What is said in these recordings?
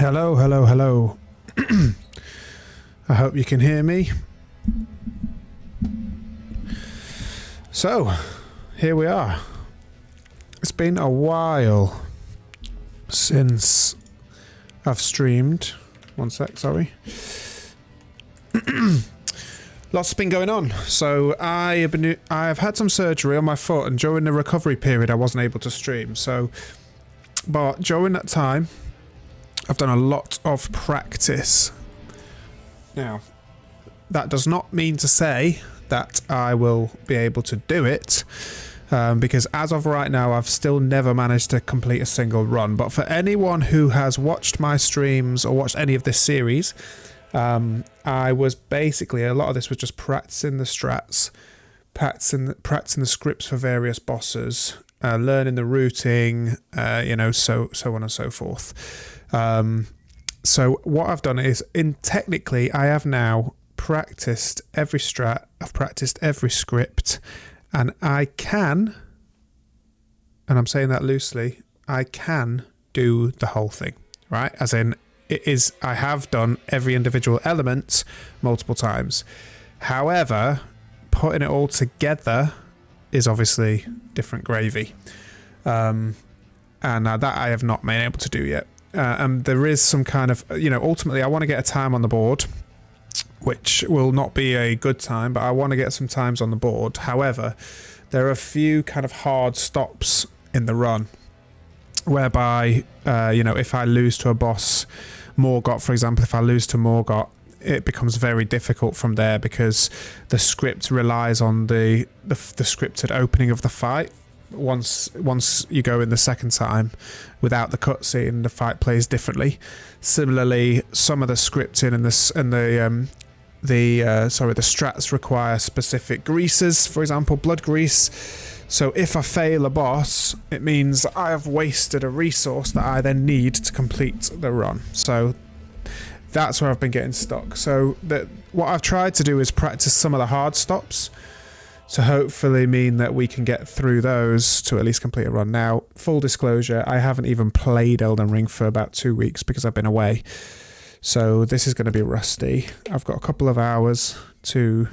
Hello, hello, hello. I hope you can hear me. So, here we are. It's been a while since I've streamed. One sec, sorry. Lots has been going on. So I've had some surgery on my foot, and during the recovery period I wasn't able to stream. But during that time I've done a lot of practice. Now, that does not mean to say that I will be able to do it, because as of right now I've still never managed to complete a single run. But for anyone who has watched my streams or watched any of this series, I was basically, a lot of this was just practicing the strats, practicing the scripts for various bosses, learning the routing, so on and so forth. So what I've done is, technically I have now practiced every strat, I've practiced every script, and I can, and I'm saying that loosely, I can do the whole thing, right? As in, I have done every individual element multiple times. However, putting it all together is obviously different gravy. And that I have not been able to do yet. And there is some kind of, ultimately I want to get a time on the board, which will not be a good time, but I want to get some times on the board. However, there are a few kind of hard stops in the run whereby, if I lose to a boss, Morgott, for example, if I lose to Morgott, it becomes very difficult from there, because the script relies on the scripted opening of the fight. Once you go in the second time without the cutscene, the fight plays differently. Similarly, some of the scripting and the strats require specific greases, for example, blood grease. So if I fail a boss, it means I have wasted a resource that I then need to complete the run. So that's where I've been getting stuck. So what I've tried to do is practice some of the hard stops, to hopefully mean that we can get through those to at least complete a run. Now, full disclosure, I haven't even played Elden Ring for about 2 weeks because I've been away. So this is going to be rusty. I've got a couple of hours to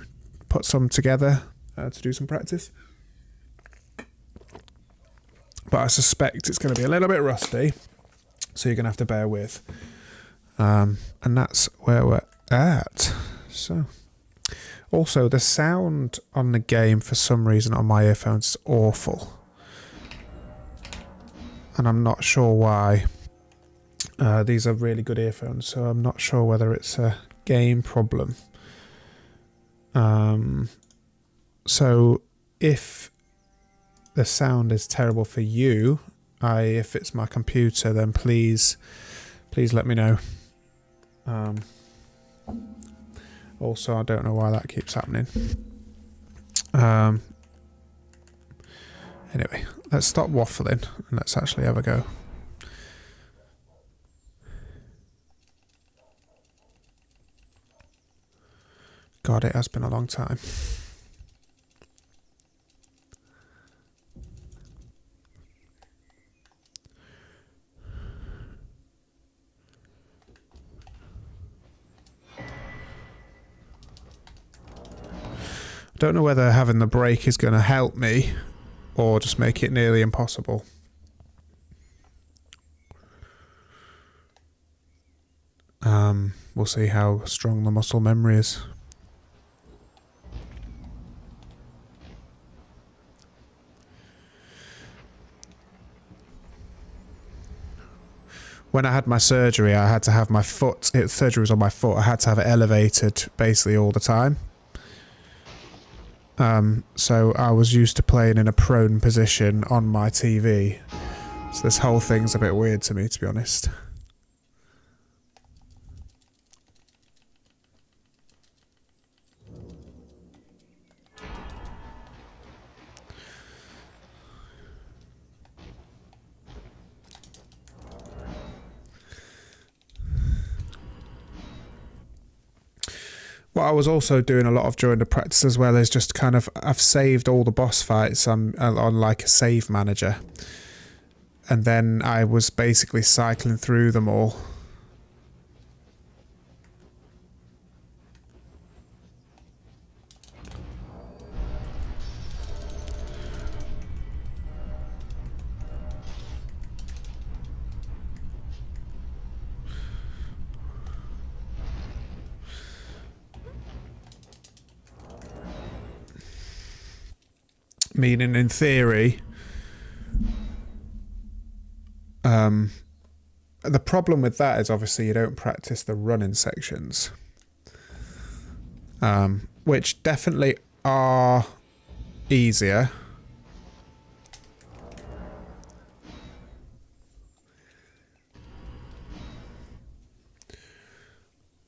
put some together to do some practice. But I suspect it's going to be a little bit rusty, so you're going to have to bear with. And that's where we're at. So, also, the sound on the game, for some reason, on my earphones is awful. And I'm not sure why. These are really good earphones, so I'm not sure whether it's a game problem. So, if the sound is terrible for you, if it's my computer, then please let me know. Also, I don't know why that keeps happening. Anyway, let's stop waffling and let's actually have a go. God, it has been a long time. Don't know whether having the break is going to help me or just make it nearly impossible. We'll see how strong the muscle memory is. When I had my surgery, I had to have my foot, surgery was on my foot, I had to have it elevated basically all the time. So I was used to playing in a prone position on my TV. So this whole thing's a bit weird to me, to be honest. What I was also doing a lot of during the practice as well is just kind of, I've saved all the boss fights on like a save manager. And then I was basically cycling through them all Meaning, in theory, the problem with that is obviously you don't practice the running sections, which definitely are easier.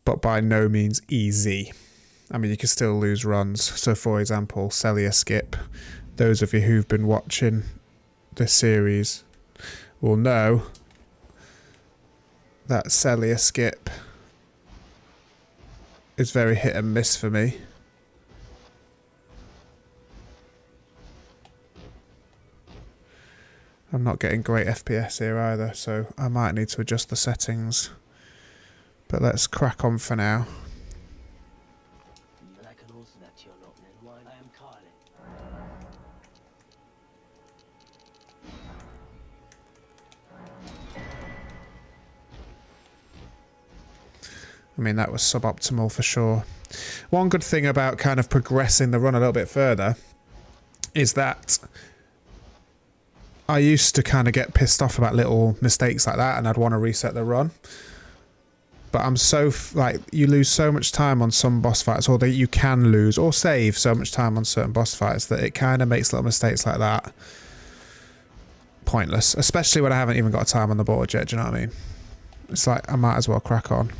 But by no means easy. I mean, you can still lose runs. So, for example, Celia Skip. Those of you who've been watching this series will know that Celia Skip is very hit and miss for me. I'm not getting great FPS here either, so I might need to adjust the settings. But let's crack on for now. I mean, that was suboptimal for sure. One good thing about kind of progressing the run a little bit further is that I used to kind of get pissed off about little mistakes like that and I'd want to reset the run. But I'm so, like, you lose so much time on some boss fights, or that you can lose or save so much time on certain boss fights that it kind of makes little mistakes like that pointless. Especially when I haven't even got time on the board yet, do you know what I mean? It's like, I might as well crack on.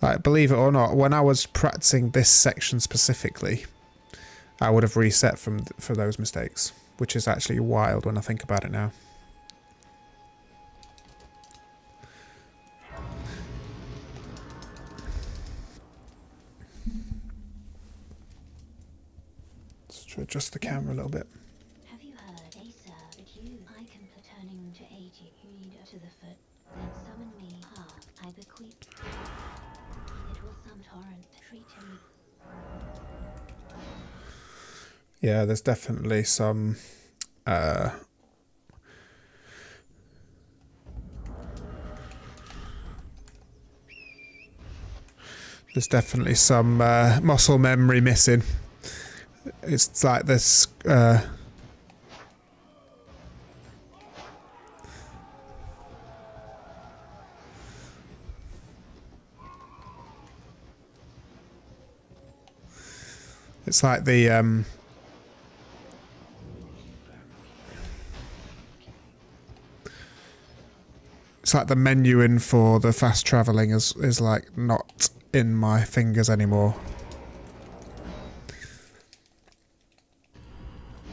Like, believe it or not, when I was practicing this section specifically, I would have reset for those mistakes, which is actually wild when I think about it now. Let's try to adjust the camera a little bit. Have you heard, Asa, that you, I can put turning to 80, you need to the foot, then summon me, I bequeath. It will some torrent treat him. Yeah, there's definitely some muscle memory missing. It's like this it's like the it's like the menuing for the fast travelling is like not in my fingers anymore.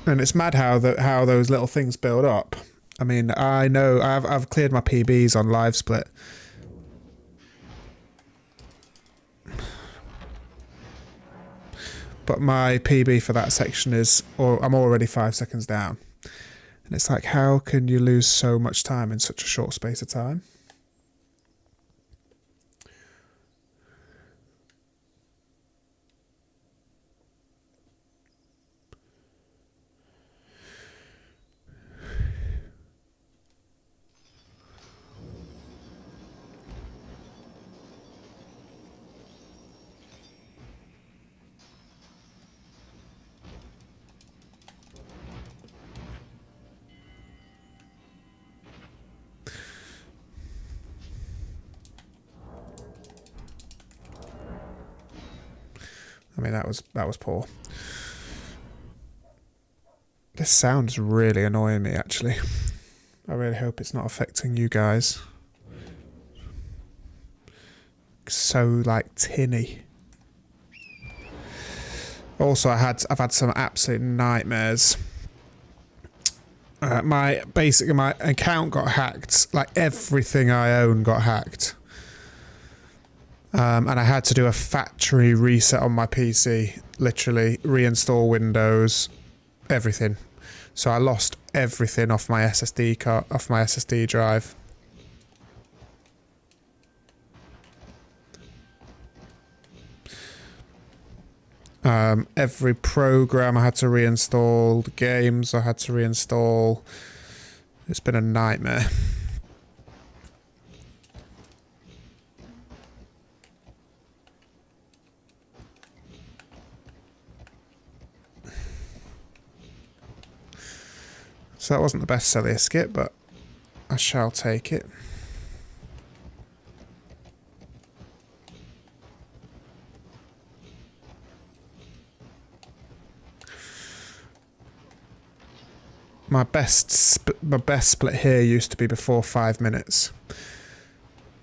And it's mad how those little things build up. I mean, I know I've cleared my PBs on live split. But my PB for that section is, or I'm already 5 seconds down. And it's like, how can you lose so much time in such a short space of time? I mean, that was poor. This sound's really annoying me, actually. I really hope it's not affecting you guys. So, like, tinny. Also, I've had some absolute nightmares. My account got hacked. Like, everything I own got hacked. And I had to do a factory reset on my PC. Literally, reinstall Windows, everything. So I lost everything off my SSD card, off my SSD drive. Every program I had to reinstall, the games I had to reinstall. It's been a nightmare. So that wasn't the best Celia skip, but I shall take it. My best split here used to be before 5 minutes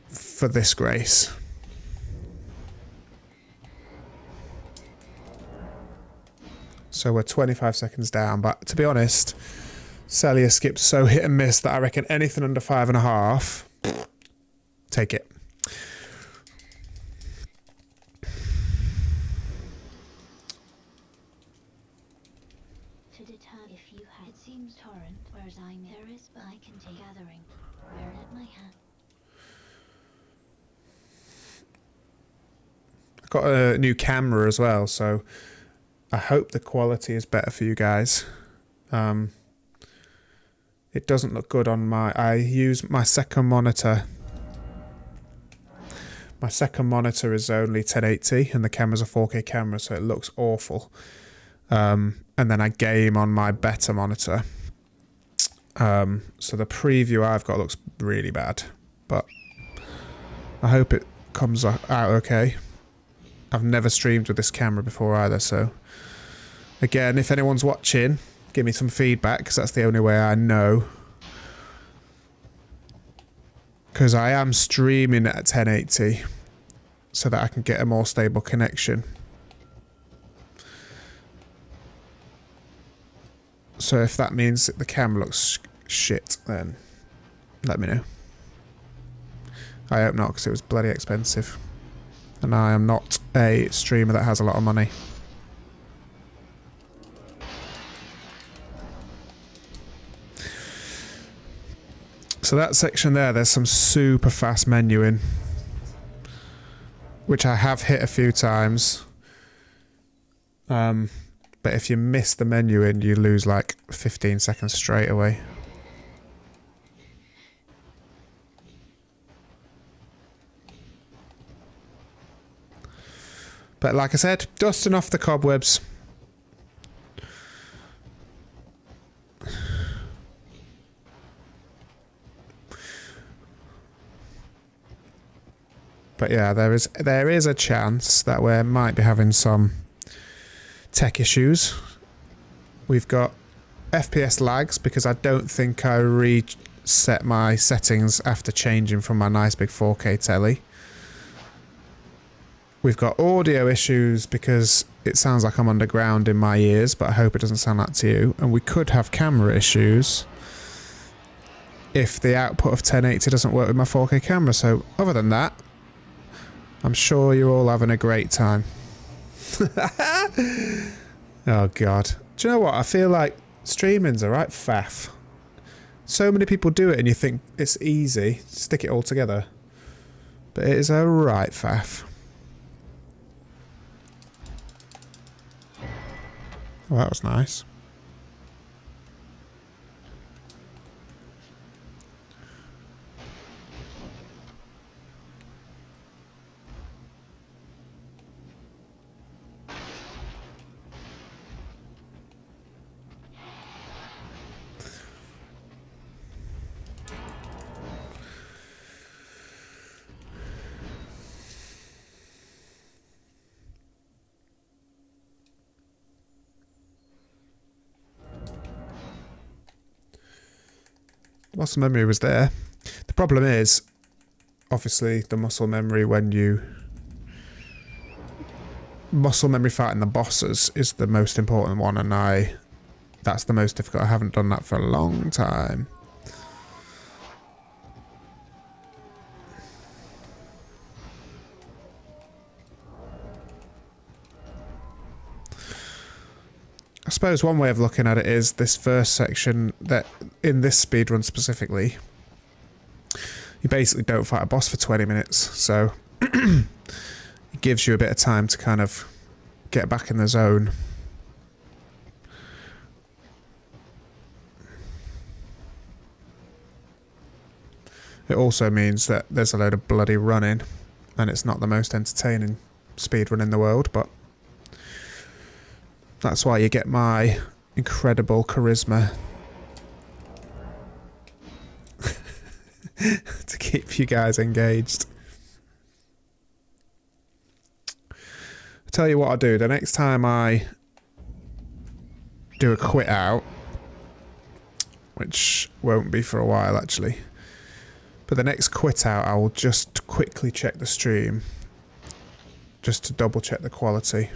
for this grace. So we're 25 seconds down, but to be honest, Celia skipped so hit and miss that I reckon anything under 5.5, take it. To deter if you had, it seems torrent, whereas I'm there is, but I can take gathering. Where at my hand. I've got a new camera as well, so I hope the quality is better for you guys. It doesn't look good on my... I use my second monitor. My second monitor is only 1080 and the camera's a 4K camera, so it looks awful. And then I game on my better monitor. So the preview I've got looks really bad. But I hope it comes out okay. I've never streamed with this camera before either, so... Again, if anyone's watching, give me some feedback, because that's the only way I know. Because I am streaming at 1080, so that I can get a more stable connection. So if that means that the camera looks shit, then let me know. I hope not, because it was bloody expensive. And I am not a streamer that has a lot of money. So that section there, there's some super fast menuing, which I have hit a few times. But if you miss the menuing, you lose like 15 seconds straight away. But like I said, dusting off the cobwebs. But yeah, there is a chance that we might be having some tech issues. We've got FPS lags because I don't think I reset my settings after changing from my nice big 4K telly. We've got audio issues because it sounds like I'm underground in my ears, but I hope it doesn't sound like to you. And we could have camera issues if the output of 1080 doesn't work with my 4K camera. So other than that, I'm sure you're all having a great time. Oh god. Do you know what? I feel like streaming's a right faff. So many people do it and you think it's easy, stick it all together. But it is a right faff. Oh, that was nice. Muscle memory was there. The problem is, obviously, the muscle memory when you... Muscle memory fighting the bosses is the most important one, and that's the most difficult. I haven't done that for a long time. I suppose one way of looking at it is this first section, that in this speedrun specifically, you basically don't fight a boss for 20 minutes, so it gives you a bit of time to kind of get back in the zone. It also means that there's a load of bloody running, and it's not the most entertaining speedrun in the world, but that's why you get my incredible charisma to keep you guys engaged. I'll tell you what I'll do. The next time I do a quit out, which won't be for a while actually, but the next quit out I will just quickly check the stream just to double check the quality.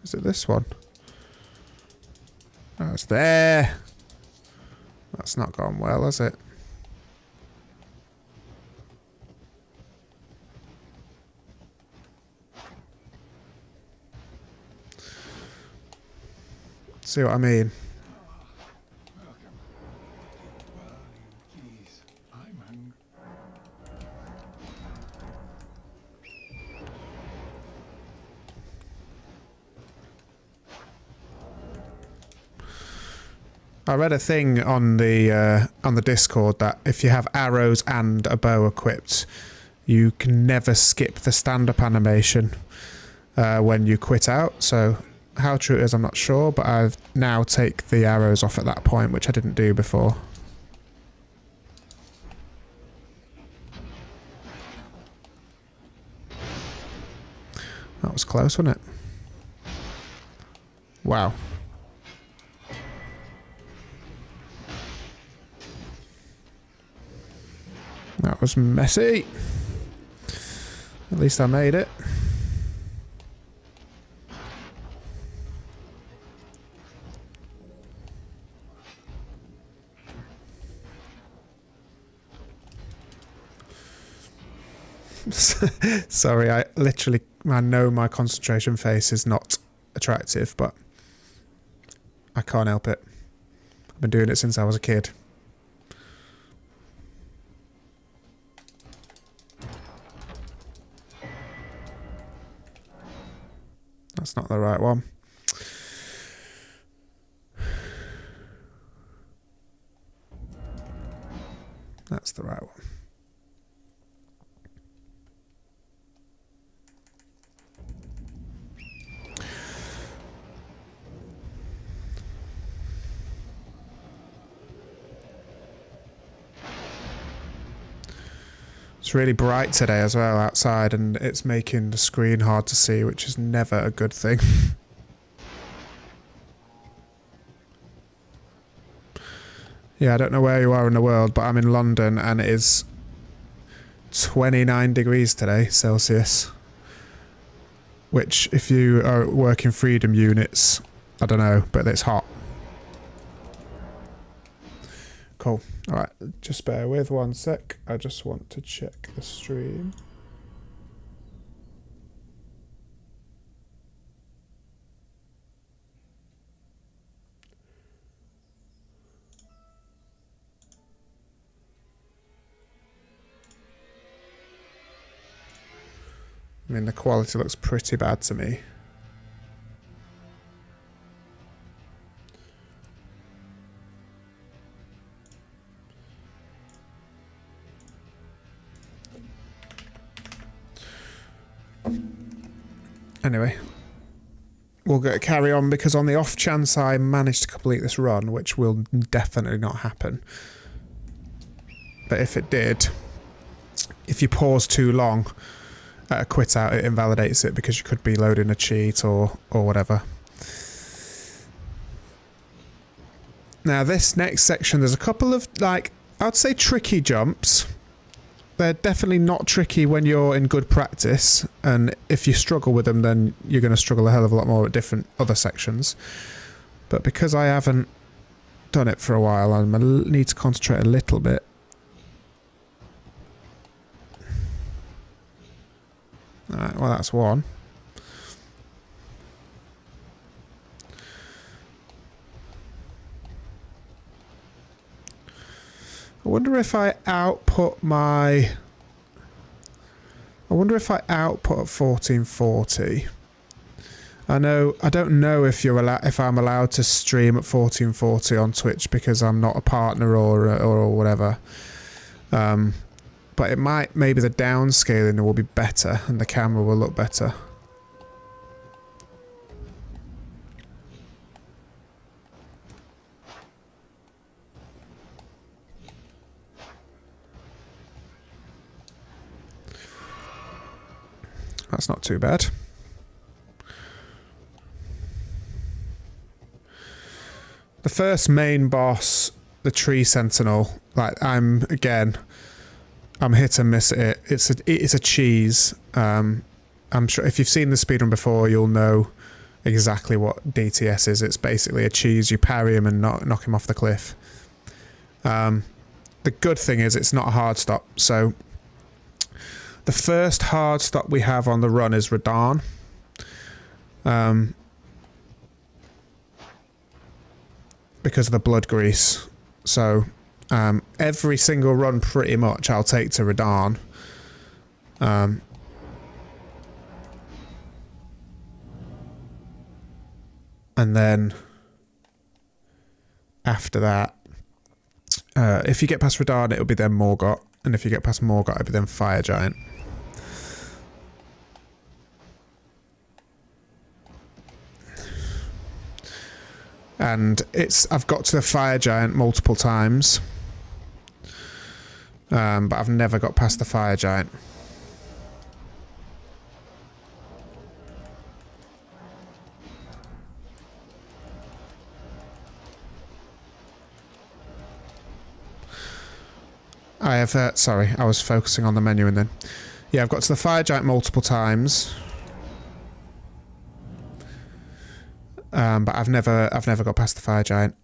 Is it this one? Oh, it's there. That's not gone well, has it? See what I mean? I read a thing on the Discord that if you have arrows and a bow equipped, you can never skip the stand-up animation when you quit out. So how true it is, I'm not sure, but I've now take the arrows off at that point, which I didn't do before. That was close, wasn't it? Wow. That was messy. At least I made it. Sorry, I know my concentration face is not attractive, but I can't help it. I've been doing it since I was a kid. That's not the right one. That's the right one. It's really bright today as well outside, and it's making the screen hard to see, which is never a good thing. Yeah, I don't know where you are in the world, but I'm in London and it is 29 degrees today, Celsius. Which, if you are working freedom units, I don't know, but it's hot. Cool. Alright, just bear with 1 sec. I just want to check the stream. I mean, the quality looks pretty bad to me. Anyway, we'll carry on, because on the off chance I manage to complete this run, which will definitely not happen, but if it did, if you pause too long at a quit out, it invalidates it because you could be loading a cheat or whatever. Now this next section, there's a couple of, like, I'd say tricky jumps. They're definitely not tricky when you're in good practice, and if you struggle with them, then you're going to struggle a hell of a lot more at different other sections. But because I haven't done it for a while, I need to concentrate a little bit. Alright, well that's one. I wonder if I output my... I I wonder if I output at 1440. I don't know if I'm allowed to stream at 1440 on Twitch because I'm not a partner or whatever. But maybe the downscaling will be better and the camera will look better. That's not too bad. The first main boss, the tree sentinel, like I'm hit and miss at it. It's a cheese. I'm sure if you've seen the speedrun before, you'll know exactly what DTS is. It's basically a cheese. You parry him and knock him off the cliff. The good thing is it's not a hard stop. So the first hard stop we have on the run is Radahn. Because of the blood grease. So every single run pretty much I'll take to Radahn. And then after that, if you get past Radahn, it'll be then Morgott. And if you get past Morgott, it'll be then Fire Giant. And I've got to the Fire Giant multiple times. But I've never got past the Fire Giant. I have, sorry, I was focusing on the menu and then. Yeah, I've got to the Fire Giant multiple times. But I've never got past the Fire Giant.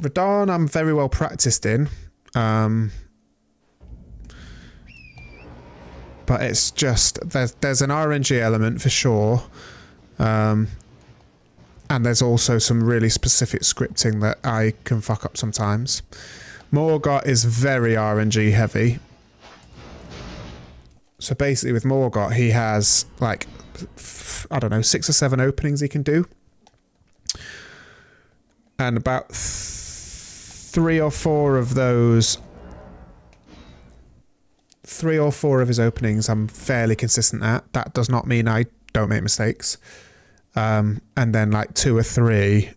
Radahn I'm very well practiced in. But it's just there's an RNG element for sure. And there's also some really specific scripting that I can fuck up sometimes. Morgott is very RNG heavy. So basically with Morgott he has like I don't know 6 or 7 openings he can do. And about 3 or 4 of those, 3 or 4 of his openings I'm fairly consistent at. That does not mean I don't make mistakes. And then like 2 or 3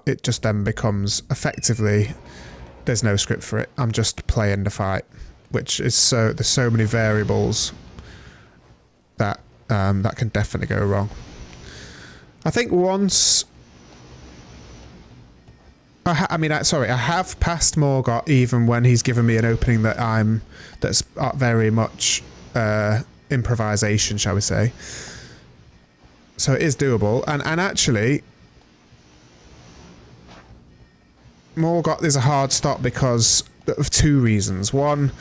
it just then becomes effectively, there's no script for it. I'm just playing the fight, which is there's so many variables that that can definitely go wrong. I think once I have passed Morgott even when he's given me an opening that's very much improvisation, shall we say. So it is doable. And actually, Morgott is a hard stop because of 2 reasons. One,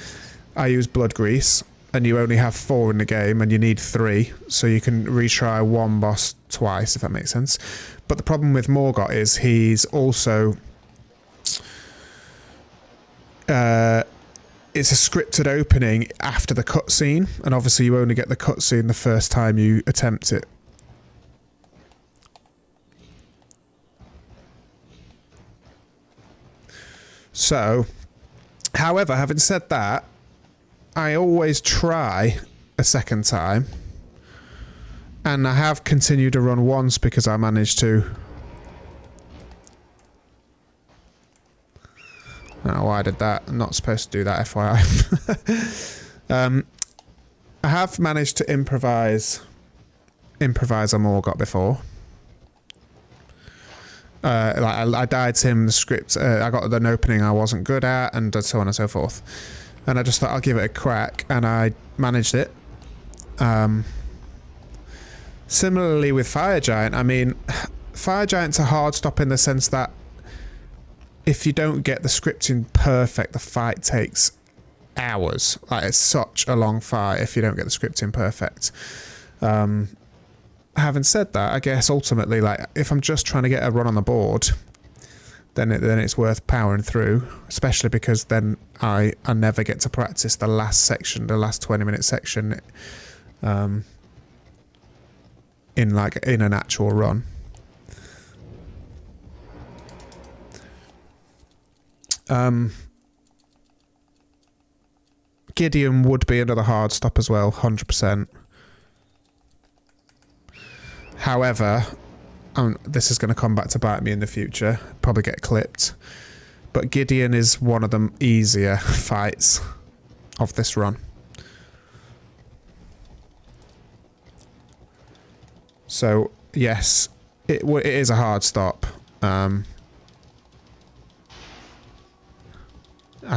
I use blood grease, and you only have 4 in the game, and you need 3, so you can retry one boss twice, if that makes sense. But the problem with Morgott is he's also... it's a scripted opening after the cutscene, and obviously you only get the cutscene the first time you attempt it. So, however, having said that, I always try a second time, and I have continued to run once because I managed to... Oh, I did that. I'm not supposed to do that, FYI. I have managed to improvise a Morgott before. I died to him the script. I got an opening I wasn't good at, and so on and so forth. And I just thought I'll give it a crack, and I managed it. Similarly with Fire Giant, I mean, Fire Giant's a hard stop in the sense that if you don't get the scripting perfect, the fight takes hours. Like, it's such a long fight if you don't get the scripting perfect. Having said that, I guess ultimately, like, if I'm just trying to get a run on the board, then it's worth powering through, especially because then I never get to practice the last section, the last 20-minute section, in an actual run. Gideon would be another hard stop as well, 100%. However, this is going to come back to bite me in the future. Probably get clipped. But Gideon is one of the easier fights of this run. So, yes, it is a hard stop. I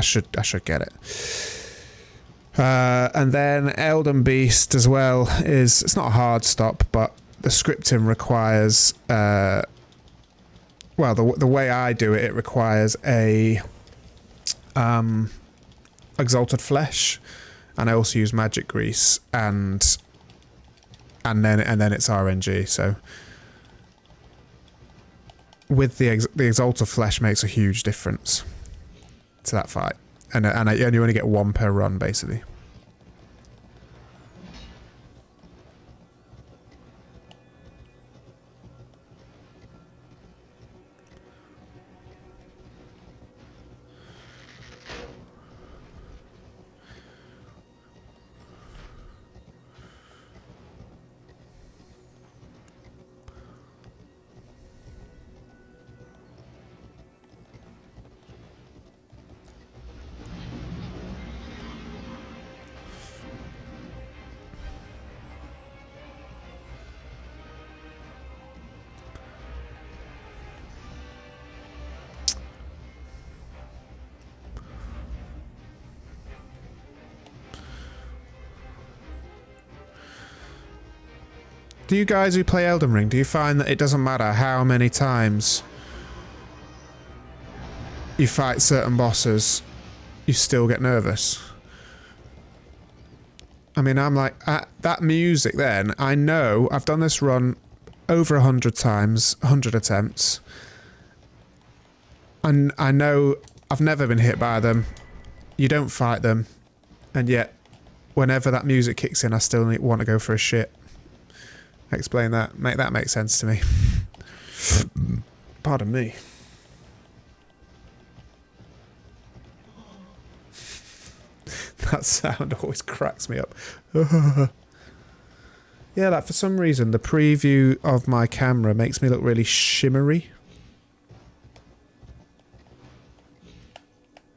should get it. And then Elden Beast as well it's not a hard stop, but the scripting requires, well, the way I do it, it requires a exalted flesh, and I also use magic grease, and then it's RNG. So with the exalted flesh makes a huge difference to that fight, and you only get one per run basically. Do you guys who play Elden Ring, do you find that it doesn't matter how many times you fight certain bosses, you still get nervous? I mean, I'm like, that music then, I know, I've done this run over 100 times, 100 attempts, and I know I've never been hit by them, you don't fight them, and yet, whenever that music kicks in, I still want to go for a shit. Explain that. Make that make sense to me. Pardon me. That sound always cracks me up. Yeah, like for some reason the preview of my camera makes me look really shimmery.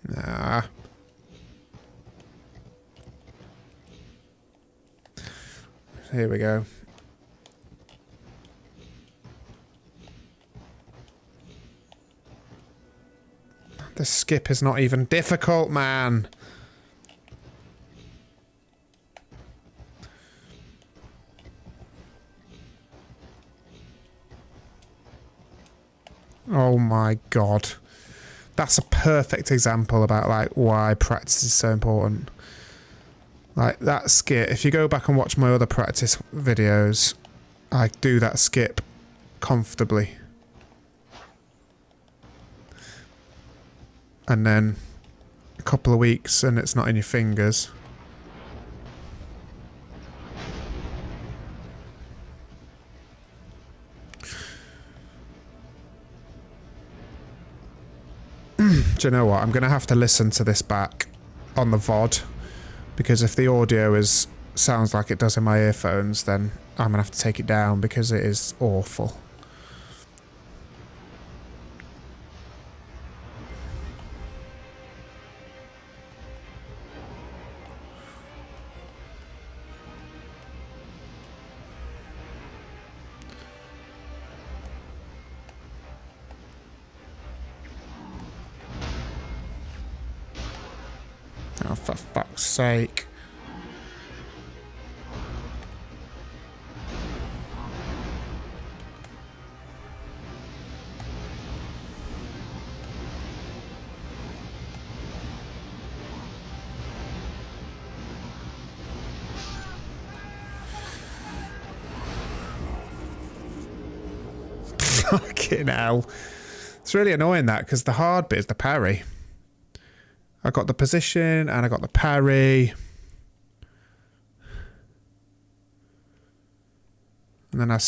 Nah. Here we go. The skip is not even difficult, man. Oh my god. That's a perfect example about like why practice is so important. Like that skip, if you go back and watch my other practice videos, I do that skip comfortably. And then a couple of weeks and it's not in your fingers. Do you know what? I'm going to have to listen to this back on the VOD, because if the audio sounds like it does in my earphones, then I'm going to have to take it down because it is awful. Oh, for fuck's sake. Fucking hell. It's really annoying that, because the hard bit is the parry. I got the position and I got the parry. And then I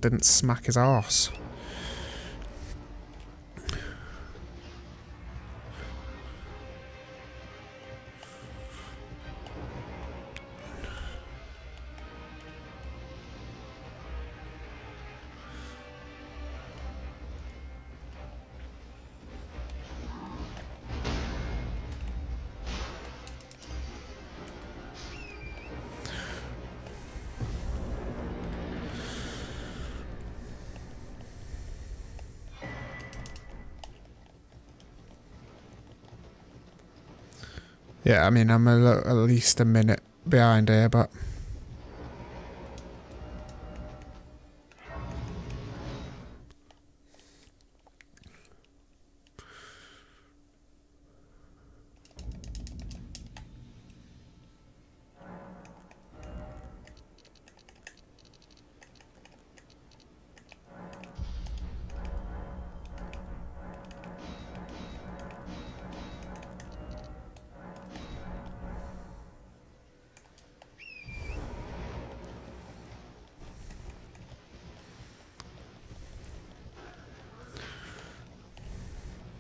didn't smack his arse. Yeah, I mean, I'm at least a minute behind here, but...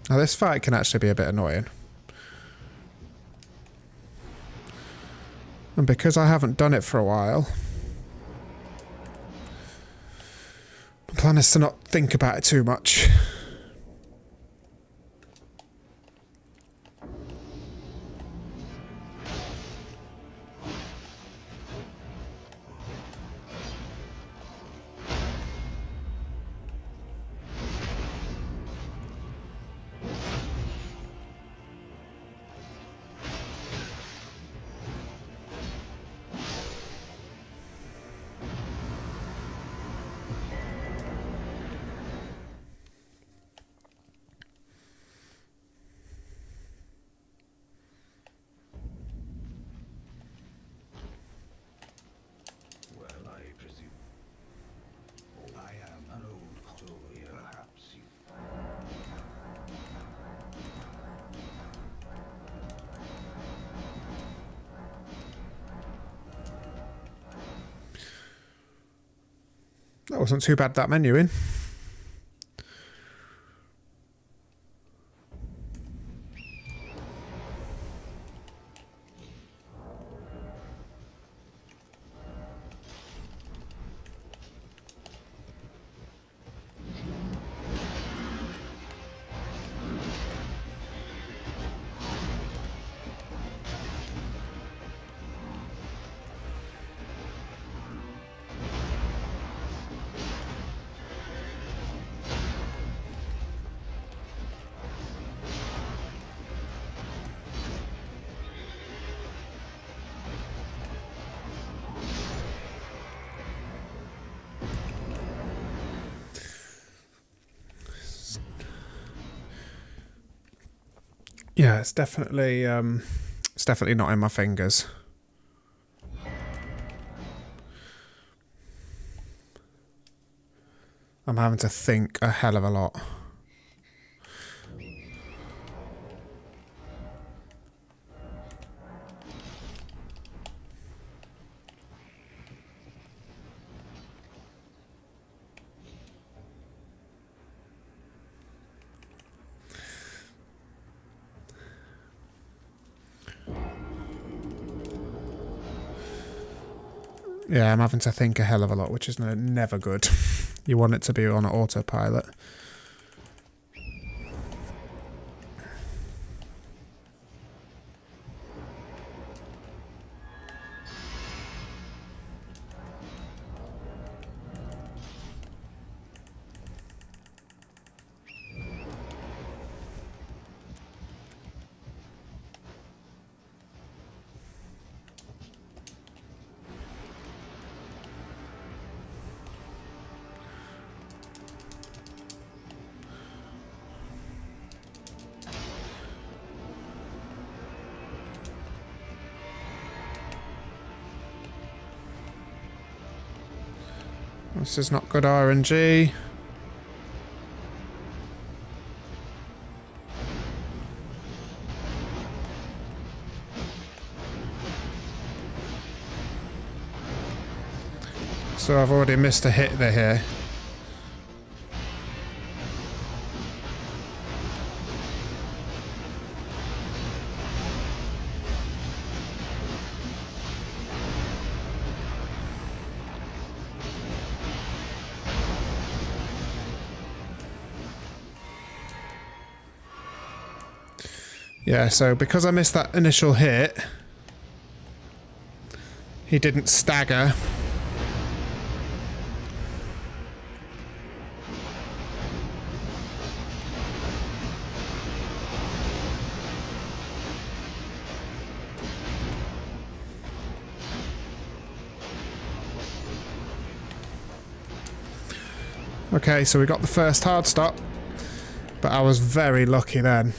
Now this fight can actually be a bit annoying. And because I haven't done it for a while, my plan is to not think about it too much. That wasn't too bad, that menu in. Yeah, it's definitely not in my fingers. I'm having to think a hell of a lot. Yeah, I'm having to think a hell of a lot, which is never good. You want it to be on autopilot. This is not good RNG. So I've already missed a hit there here. Yeah, so because I missed that initial hit, he didn't stagger. Okay, so we got the first hard stop, but I was very lucky then.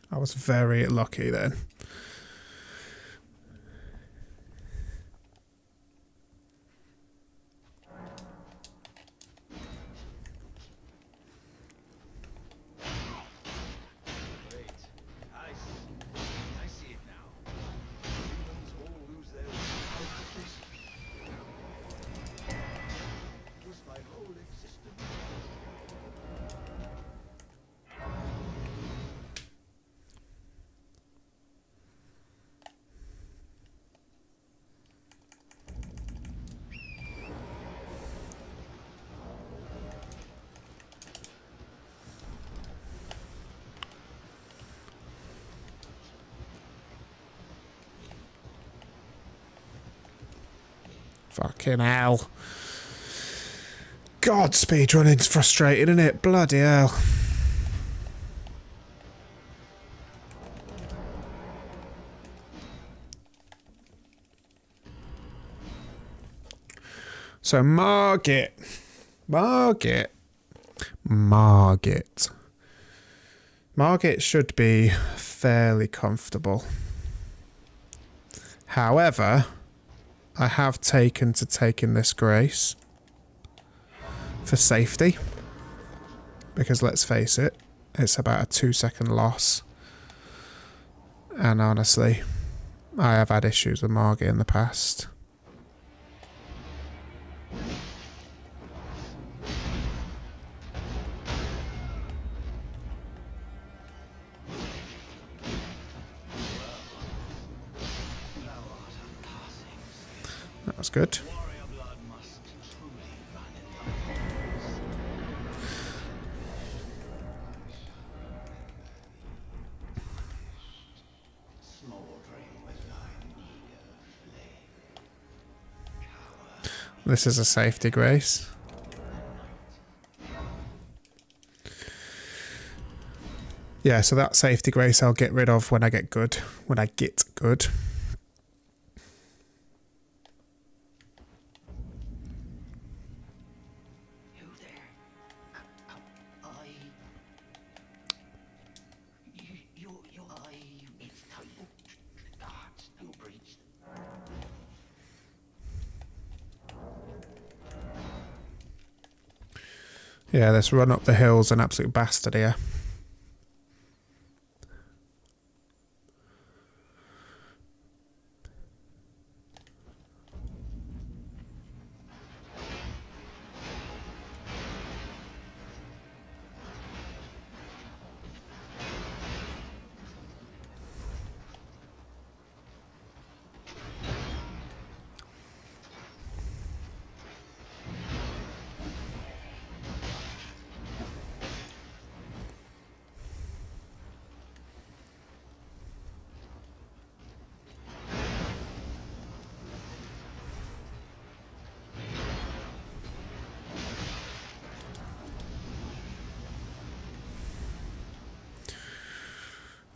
I was very lucky then. Fucking hell. God, speedrunning's frustrating, isn't it? Bloody hell. So Margit. Margit should be fairly comfortable. However, I have taken this grace for safety, because let's face it, it's about a 2-second loss, and honestly, I have had issues with Margit in the past. That was good. This is a safety grace. Yeah, so that safety grace I'll get rid of when I get good. When I get good. Yeah, this run up the hill's an absolute bastard here.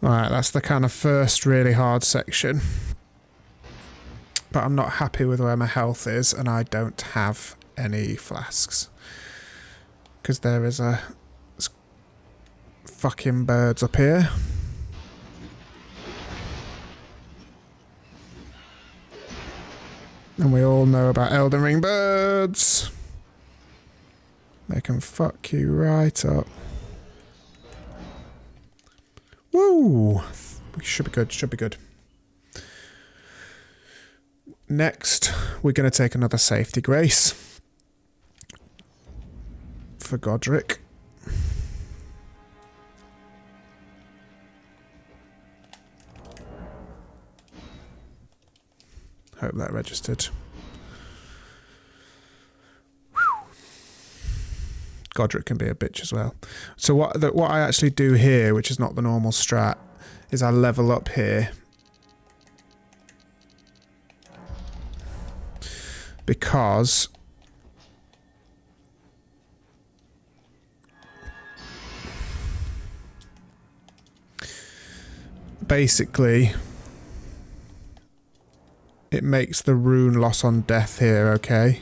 Alright, that's the kind of first really hard section. But I'm not happy with where my health is, and I don't have any flasks. Because there is a fucking birds up here. And we all know about Elden Ring birds. They can fuck you right up. Woo! Should be good, should be good. Next, we're going to take another safety grace for Godric. Hope that registered. Godric can be a bitch as well. So what I actually do here, which is not the normal strat, is I level up here. Because basically it makes the rune loss on death here, okay?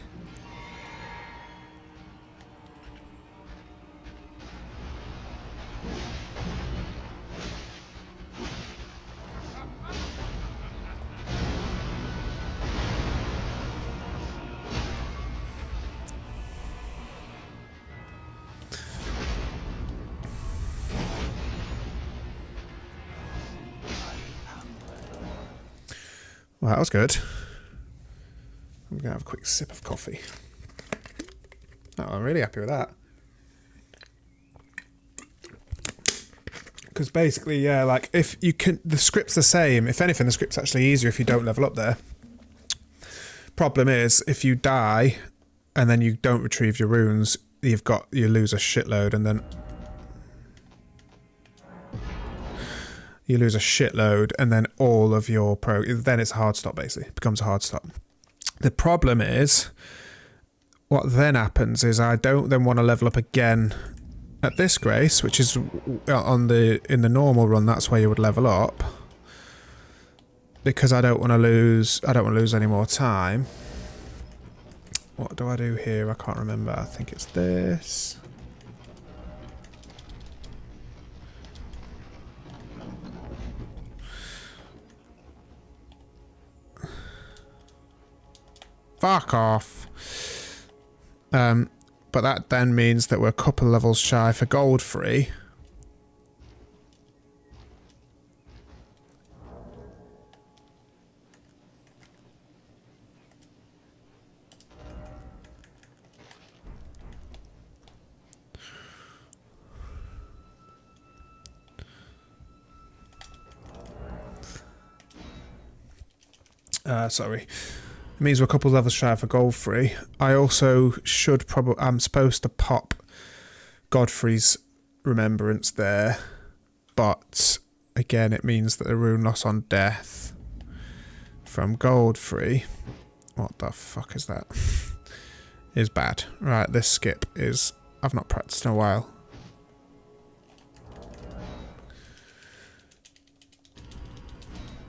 Well, that was good. I'm going to have a quick sip of coffee. Oh, I'm really happy with that. Because basically, yeah, like, if you can... The script's the same. If anything, the script's actually easier if you don't level up there. Problem is, if you die, and then you don't retrieve your runes, you lose a shitload, and then... You lose a shitload, and then all of your then it's a hard stop, basically. It becomes a hard stop. The problem is, what then happens is I don't then want to level up again at this grace, which is in the normal run, that's where you would level up. Because I don't want to lose any more time. What do I do here? I can't remember. I think it's this. Fuck off. But that then means that we're a couple levels shy for gold free. Sorry. It means we're a couple levels shy for gold free. I also should probably... I'm supposed to pop Godfrey's remembrance there. But, again, it means that the rune loss on death from gold free... What the fuck is that? Is bad. Right, this skip is... I've not practiced in a while.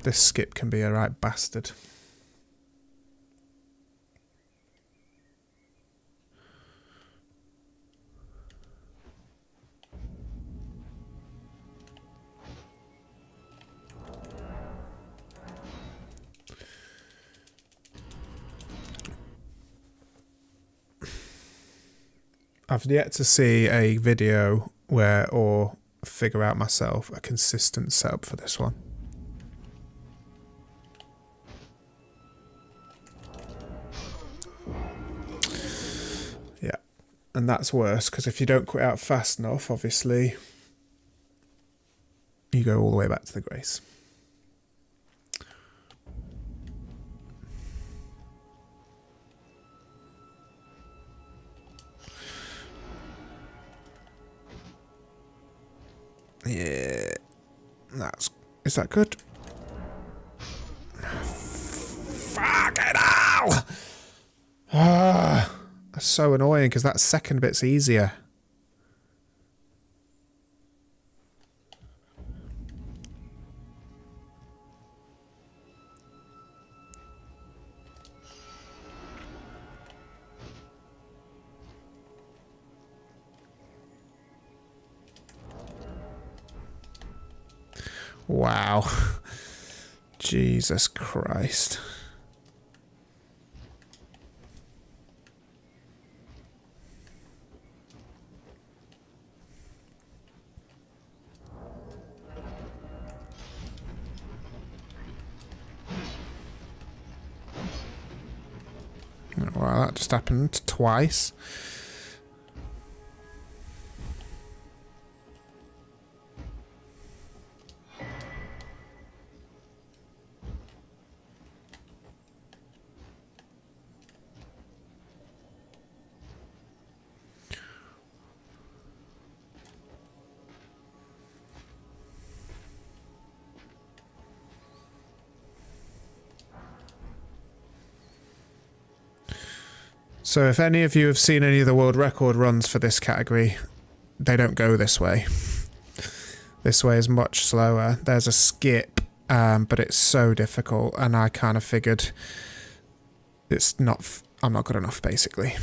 This skip can be a right bastard. I've yet to see a video or figure out myself a consistent setup for this one. Yeah, and that's worse because if you don't quit out fast enough, obviously, you go all the way back to the grace. Yeah, is that good? Fucking hell! That's so annoying because that second bit's easier. Wow. Jesus Christ. Well, that just happened twice. So if any of you have seen any of the world record runs for this category, they don't go this way. This way is much slower. There's a skip, but it's so difficult, and I kind of figured I'm not good enough, basically.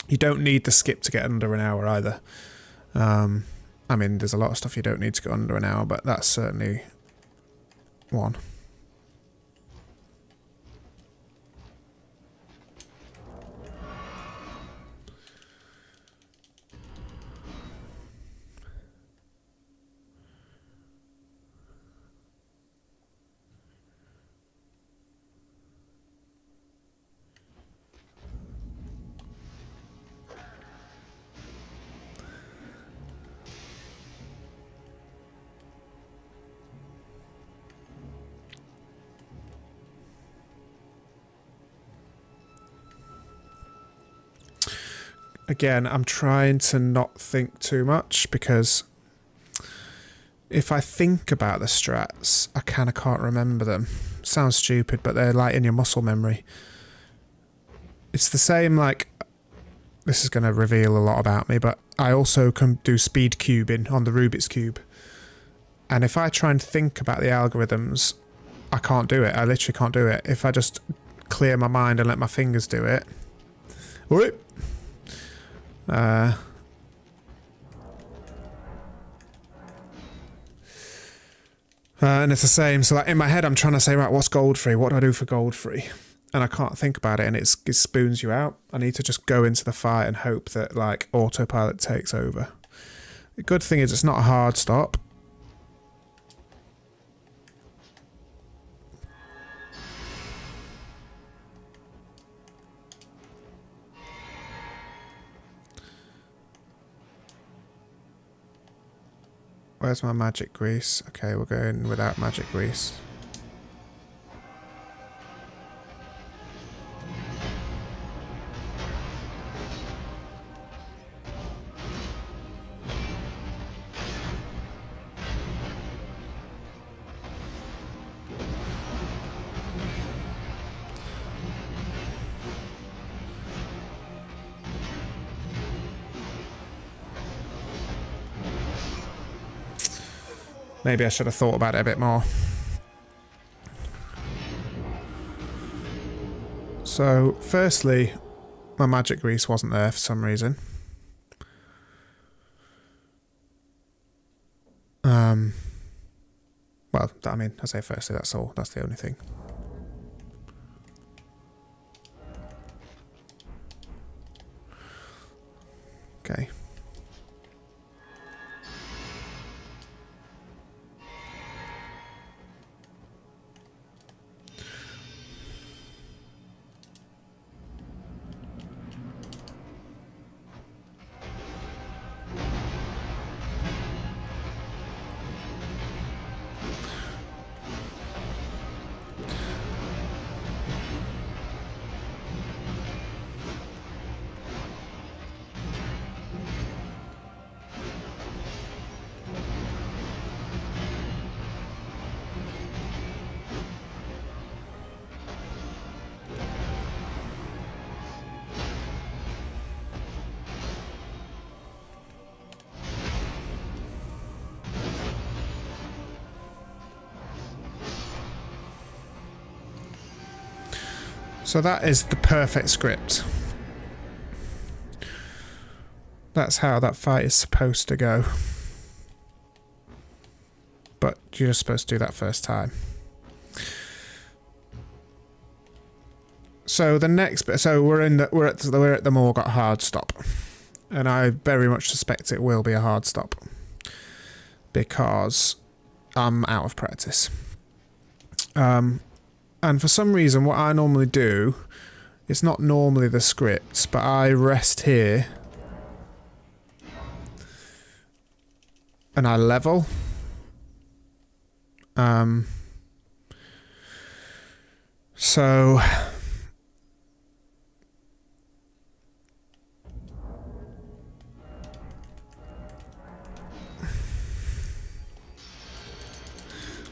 You don't need the skip to get under an hour either. I mean, there's a lot of stuff you don't need to go under an hour, but that's certainly one. Again, I'm trying to not think too much, because if I think about the strats, I kind of can't remember them. Sounds stupid, but they're like in your muscle memory. It's the same, like, this is going to reveal a lot about me, but I also can do speed cubing on the Rubik's Cube. And if I try and think about the algorithms, I can't do it. I literally can't do it. If I just clear my mind and let my fingers do it. Whoop. And it's the same. So like in my head, I'm trying to say, right, what's gold free? What do I do for gold free? And I can't think about it, and it spoons you out. I need to just go into the fight and hope that like autopilot takes over. The good thing is it's not a hard stop. Where's my magic grease? Okay, we're going without magic grease. Maybe I should have thought about it a bit more. So, firstly, my magic grease wasn't there for some reason. Well, I mean, I say firstly, that's all. That's the only thing. Okay. So that is the perfect script. That's how that fight is supposed to go. But you're just supposed to do that first time. So the next bit, so we're at the Morgott hard stop, and I very much suspect it will be a hard stop because I'm out of practice. And for some reason, what I normally do It's not normally the scripts, but I rest here. And I level. So...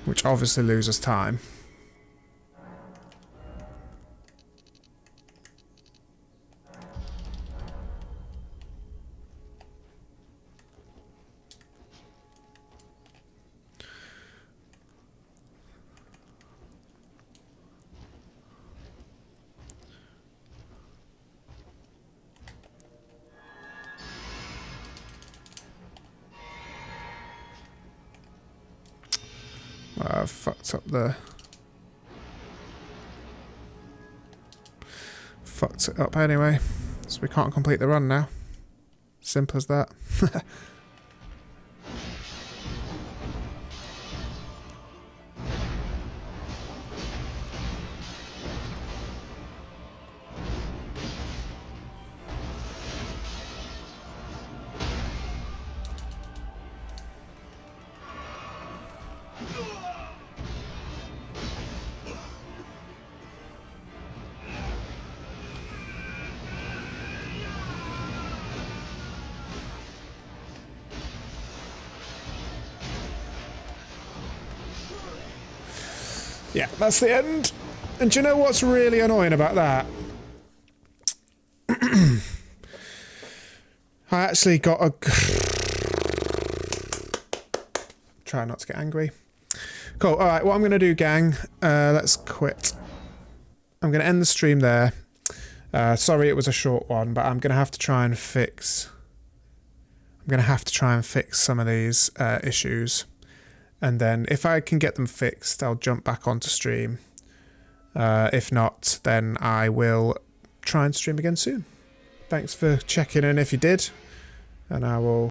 which obviously loses time. I've fucked up the... fucked it up anyway. So we can't complete the run now. Simple as that. Yeah, that's the end. And do you know what's really annoying about that? I actually got a... try not to get angry. Cool, alright, what I'm going to do, gang, let's quit. I'm going to end the stream there. Sorry it was a short one, but I'm going to have to try and fix... some of these issues. And then if I can get them fixed, I'll jump back onto stream. If not, then I will try and stream again soon. Thanks for checking in if you did. And I will